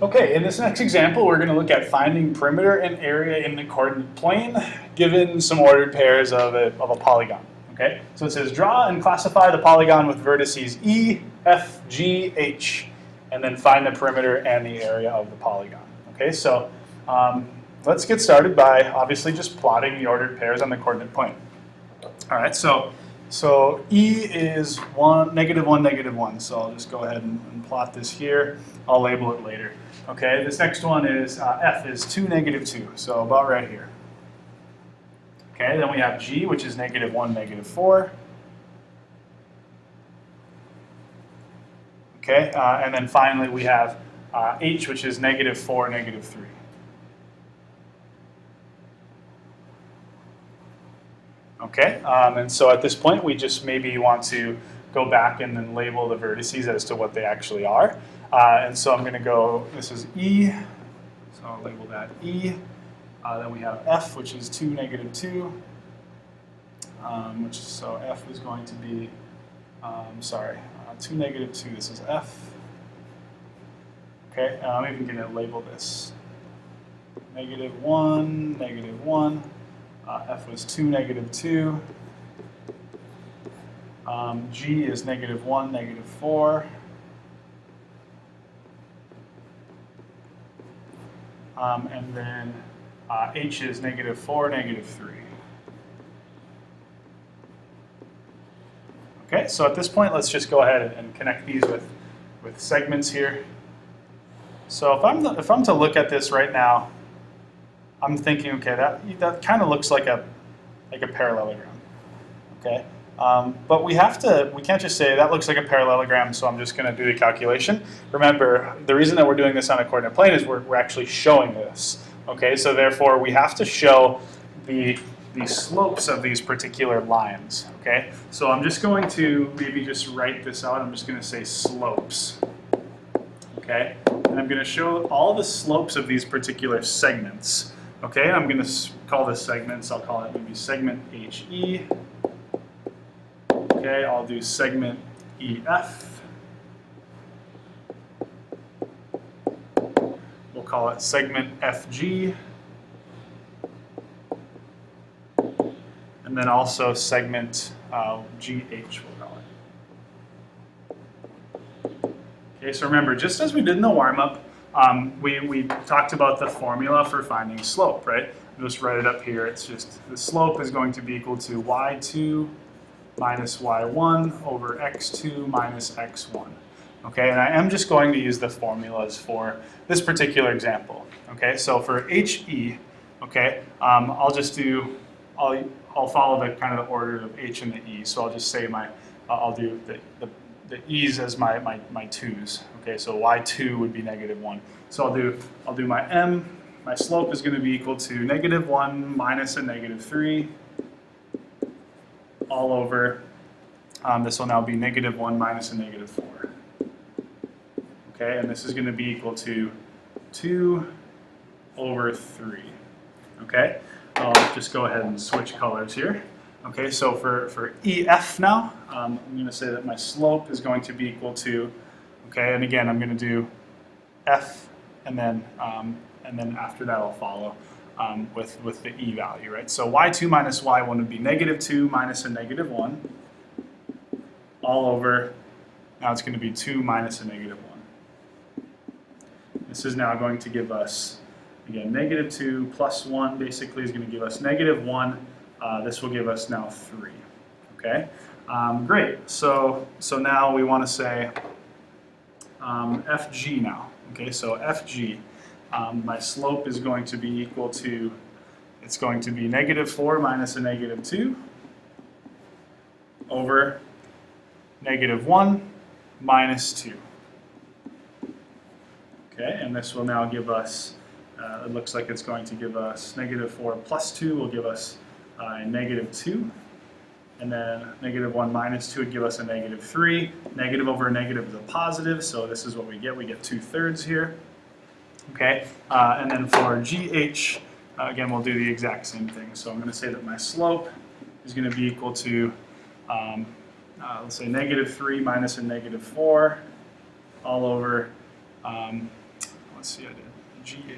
Okay, in this next example, we're going to look at finding perimeter and area in the coordinate plane given some ordered pairs of a polygon. Okay, so it says draw and classify the polygon with vertices E, F, G, H, and then find the perimeter and the area of the polygon. Okay, so let's get started by obviously just plotting the ordered pairs on the coordinate plane. All right, so E is 1, -1, -1. So I'll just go ahead and plot this here. I'll label it later. Okay, this next one is F is 2, -2. So about right here. Okay, then we have G, which is -1, -4. Okay, and then finally we have H, which is -4, -3. Okay, and so at this point we just maybe want to go back and then label the vertices as to what they actually are. And so I'm going to go, this is E, so I'll label that E. Then we have F, which is 2, -2. So F is going to be, 2, -2, this is F. Okay, I'm even going to label this -1, -1. F was 2, -2. G is -1, -4. And then H is -4, -3. Okay, so at this point, let's just go ahead and connect these with segments here. So if I'm to look at this right now, I'm thinking, okay, that kind of looks like a parallelogram. Okay, but we can't just say that looks like a parallelogram, so I'm just going to do the calculation. Remember, the reason that we're doing this on a coordinate plane is we're actually showing this. Okay, so therefore we have to show the slopes of these particular lines. Okay, so I'm just going to maybe just write this out. I'm just going to say slopes. Okay, and I'm going to show all the slopes of these particular segments. Okay, I'm going to call this segments. I'll call it maybe segment HE. Okay, I'll do segment EF. We'll call it segment FG. And then also segment GH, we'll call it. Okay, so remember, just as we did in the warm-up, we talked about the formula for finding slope, right? I'll just write it up here. It's just the slope is going to be equal to y2 minus y1 over x2 minus x1. Okay, and I am just going to use the formulas for this particular example. Okay, so for HE, okay, I'll follow the kind of the order of H and the E. So I'll just say I'll do the E's as my 2's. Okay, so y2 would be -1. So I'll do my M. My slope is going to be equal to -1 minus a -3 all over. This will now be -1 minus a -4. Okay, and this is going to be equal to 2 over 3. Okay, I'll just go ahead and switch colors here. Okay, so for EF now, I'm going to say that my slope is going to be equal to, okay, and again I'm going to do F, and then after that I'll follow with the E value, right? So y2 minus y1 would be -2 minus a -1 all over, now it's going to be 2 minus a -1. This is now going to give us, again, -2 plus 1 basically is going to give us -1. This will give us now 3. Okay, great. So now we want to say FG now. Okay, so FG, my slope is going to be equal to, it's going to be -4 minus a -2 over -1 minus 2. Okay, and this will now give us, it looks like it's going to give us -4 plus 2 will give us -2. And then -1 minus 2 would give us a -3. Negative over negative is a positive, so this is what we get. We get 2/3 here. Okay, and then for GH, again, we'll do the exact same thing. So I'm going to say that my slope is going to be equal to, let's say -3 minus a -4 all over, let's see, I did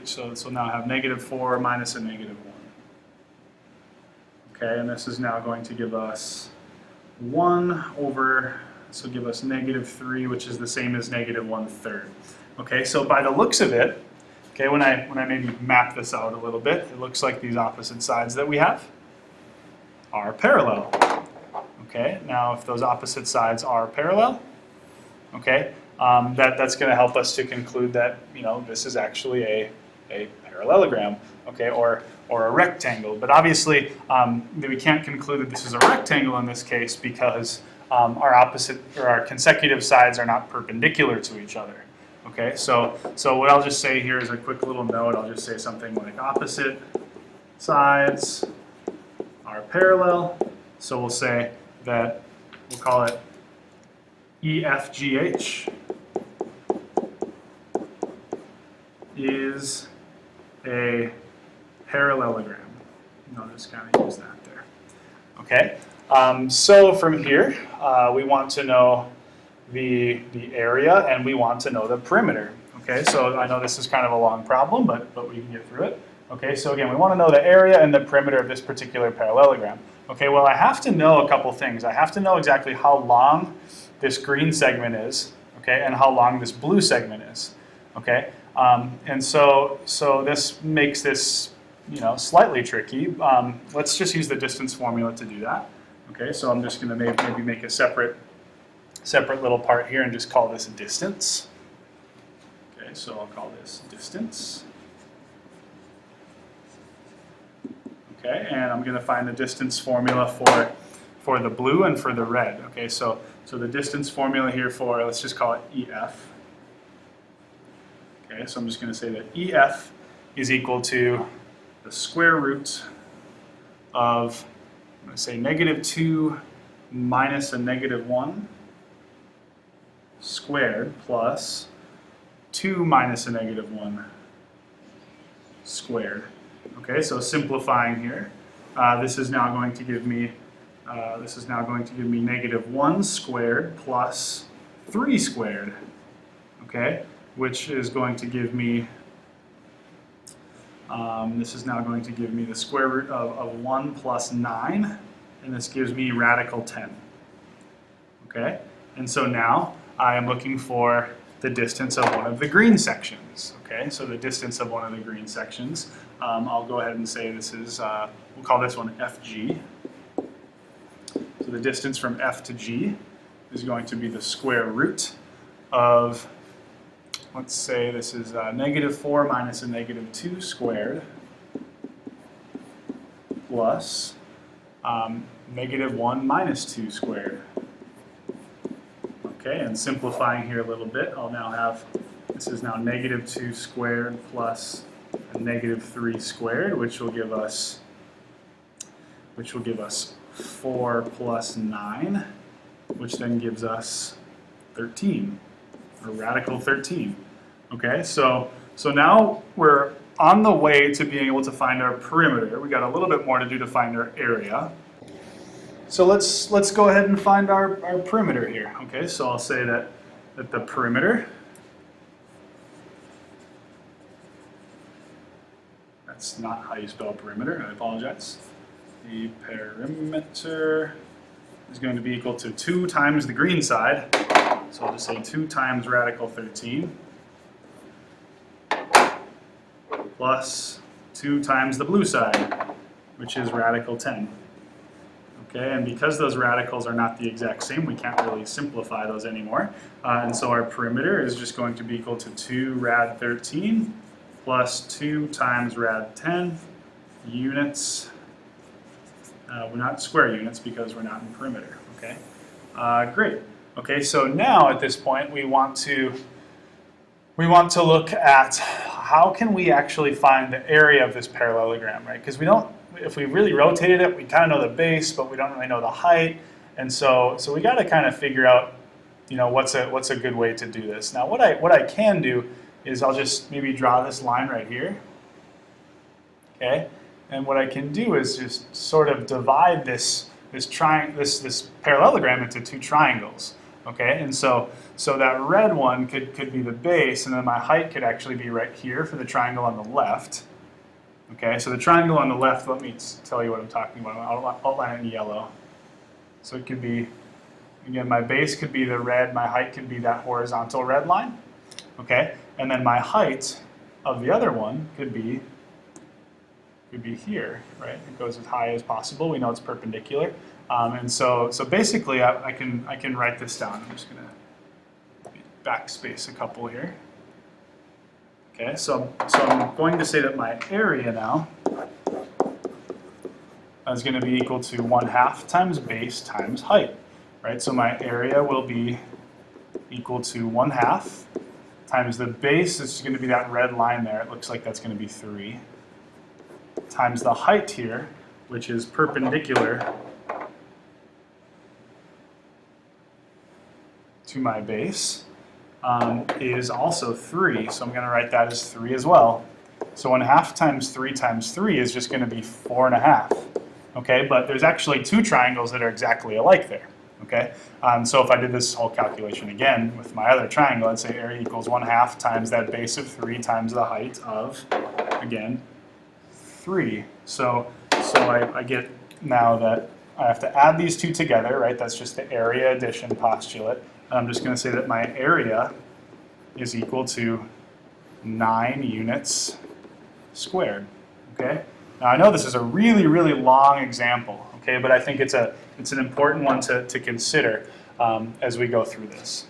GH, so now I have -4 minus a -1. Okay, and this is now going to give us 1 over, this will give us -3, which is the same as -1/3. Okay, so by the looks of it, okay, when I maybe map this out a little bit, it looks like these opposite sides that we have are parallel. Okay, now if those opposite sides are parallel, okay, that's going to help us to conclude that, you know, this is actually a parallelogram, okay, or a rectangle. But obviously, we can't conclude that this is a rectangle in this case because our opposite or our consecutive sides are not perpendicular to each other. Okay, so what I'll just say here is a quick little note. I'll just say something like opposite sides are parallel. So we'll say that we'll call it EFGH is a parallelogram. I'll just kind of use that there. Okay, so from here, we want to know the area and we want to know the perimeter. Okay, so I know this is kind of a long problem, but we can get through it. Okay, so again, we want to know the area and the perimeter of this particular parallelogram. Okay, well, I have to know a couple things. I have to know exactly how long this green segment is, okay, and how long this blue segment is, okay? And so this makes this, you know, slightly tricky. Let's just use the distance formula to do that. Okay, so I'm just going to maybe make a separate little part here and just call this distance. Okay, so I'll call this distance. Okay, and I'm going to find the distance formula for the blue and for the red. Okay, so the distance formula here for, let's just call it EF. Okay, so I'm just going to say that EF is equal to the square root of, I'm going to say -2 minus a -1 squared plus 2 minus a -1 squared. Okay, so simplifying here, this is now going to give me -1 squared plus 3 squared. Okay, which is going to give me, this is now going to give me the square root of 1 plus 9, and this gives me radical 10. Okay, and so now I am looking for the distance of one of the green sections. Okay, so the distance of one of the green sections, I'll go ahead and say this is, we'll call this one FG. So the distance from F to G is going to be the square root of, let's say this is -4 minus a -2 squared plus -1 minus 2 squared. Okay, and simplifying here a little bit, I'll now have, this is now -2 squared plus a -3 squared, which will give us 4 plus 9, which then gives us 13, or radical 13. Okay, so now we're on the way to being able to find our perimeter. We got a little bit more to do to find our area. So let's go ahead and find our perimeter here. Okay, so I'll say that the perimeter, that's not how you spell perimeter, I apologize. The perimeter is going to be equal to 2 times the green side. So I'll just say 2 times radical 13 plus 2 times the blue side, which is radical 10. Okay, and because those radicals are not the exact same, we can't really simplify those anymore. And so our perimeter is just going to be equal to 2 rad 13 plus 2 times rad 10 units. We're not square units because we're not in perimeter. Okay, great. Okay, so now at this point we want to look at how can we actually find the area of this parallelogram, right? Because we don't, if we really rotated it, we kind of know the base, but we don't really know the height, and so we got to kind of figure out, you know, what's a good way to do this. Now, what I can do is I'll just maybe draw this line right here. Okay, and what I can do is just sort of divide this parallelogram into 2 triangles. Okay, and so that red one could be the base, and then my height could actually be right here for the triangle on the left. Okay, so the triangle on the left, let me tell you what I'm talking about. I'll outline it in yellow. So it could be, again, my base could be the red, my height could be that horizontal red line. Okay, and then my height of the other one could be here, right? It goes as high as possible. We know it's perpendicular. And so basically, I can write this down. I'm just going to backspace a couple here. Okay, so I'm going to say that my area now is going to be equal to 1/2 times base times height, right? So my area will be equal to 1/2 times the base. It's going to be that red line there. It looks like that's going to be 3 times the height here, which is perpendicular to my base, is also 3. So I'm going to write that as 3 as well. So 1/2 times 3 is just going to be 4.5. Okay, but there's actually two triangles that are exactly alike there. Okay, so if I did this whole calculation again with my other triangle, I'd say area equals 1/2 times that base of 3 times the height of, again, 3. So I get now that I have to add these two together, right? That's just the area addition postulate. And I'm just going to say that my area is equal to 9 units squared. Okay. Now I know this is a really, really long example. Okay, but I think it's an important one to consider as we go through this.